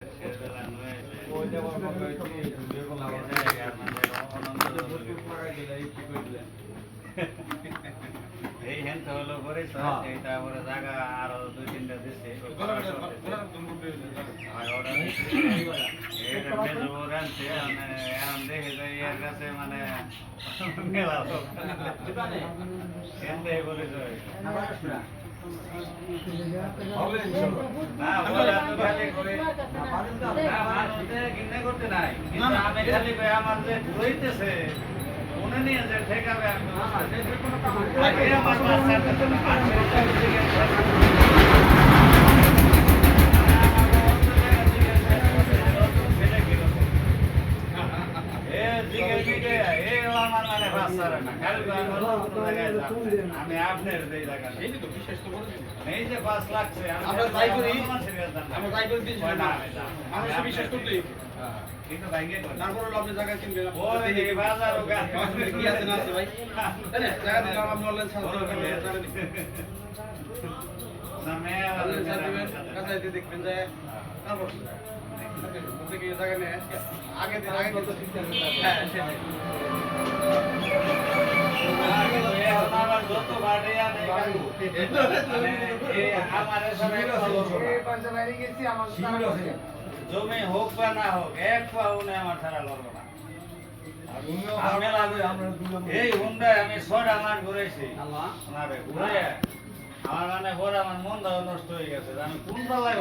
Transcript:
এই হেন তো হলো পরে এইটা পরে জায়গা আরো দুই তিনটা দিচ্ছে এখন দেখে যায় এর কাছে মানে মেলা পরিচয় না বলে আমি খালি করে না মানুষে কিনে করতে নাই কিন্তু আমি খালি আমার যে ঘুরাইতেছে মনে নিয়ে যে ঠেকাবে আমি আমার আমি আপনার এই যে 5 লাখ আমরা যাই করি বিশ্বাস করতে কিন্তু ভাইকে তারপর আপনি জায়গা কিনবেন ওই বাজার কি আছে না আছে ভাই তাই না জায়গা দিলাম আপনি অনলাইন সার্চ করবেন সামনে কাছে দেখবেন যে তারপর কি জায়গা নেই আগে কত ঠিক আছে হ্যাঁ সেটাই আমার যত ভাড়া নেই কাকু এই আমারে সবাই পঞ্চবাড়ি গেছি আমার জমি হোক বা না হোক এক পাউনে আমার ছাড়া লড়বো না এই হুন্ডায় আমি 6টা মাস ঘুরেছি ঘুরে আমার মানে ঘোরা আমার মন নষ্ট হয়ে গেছে আমি কোন পাল্লায়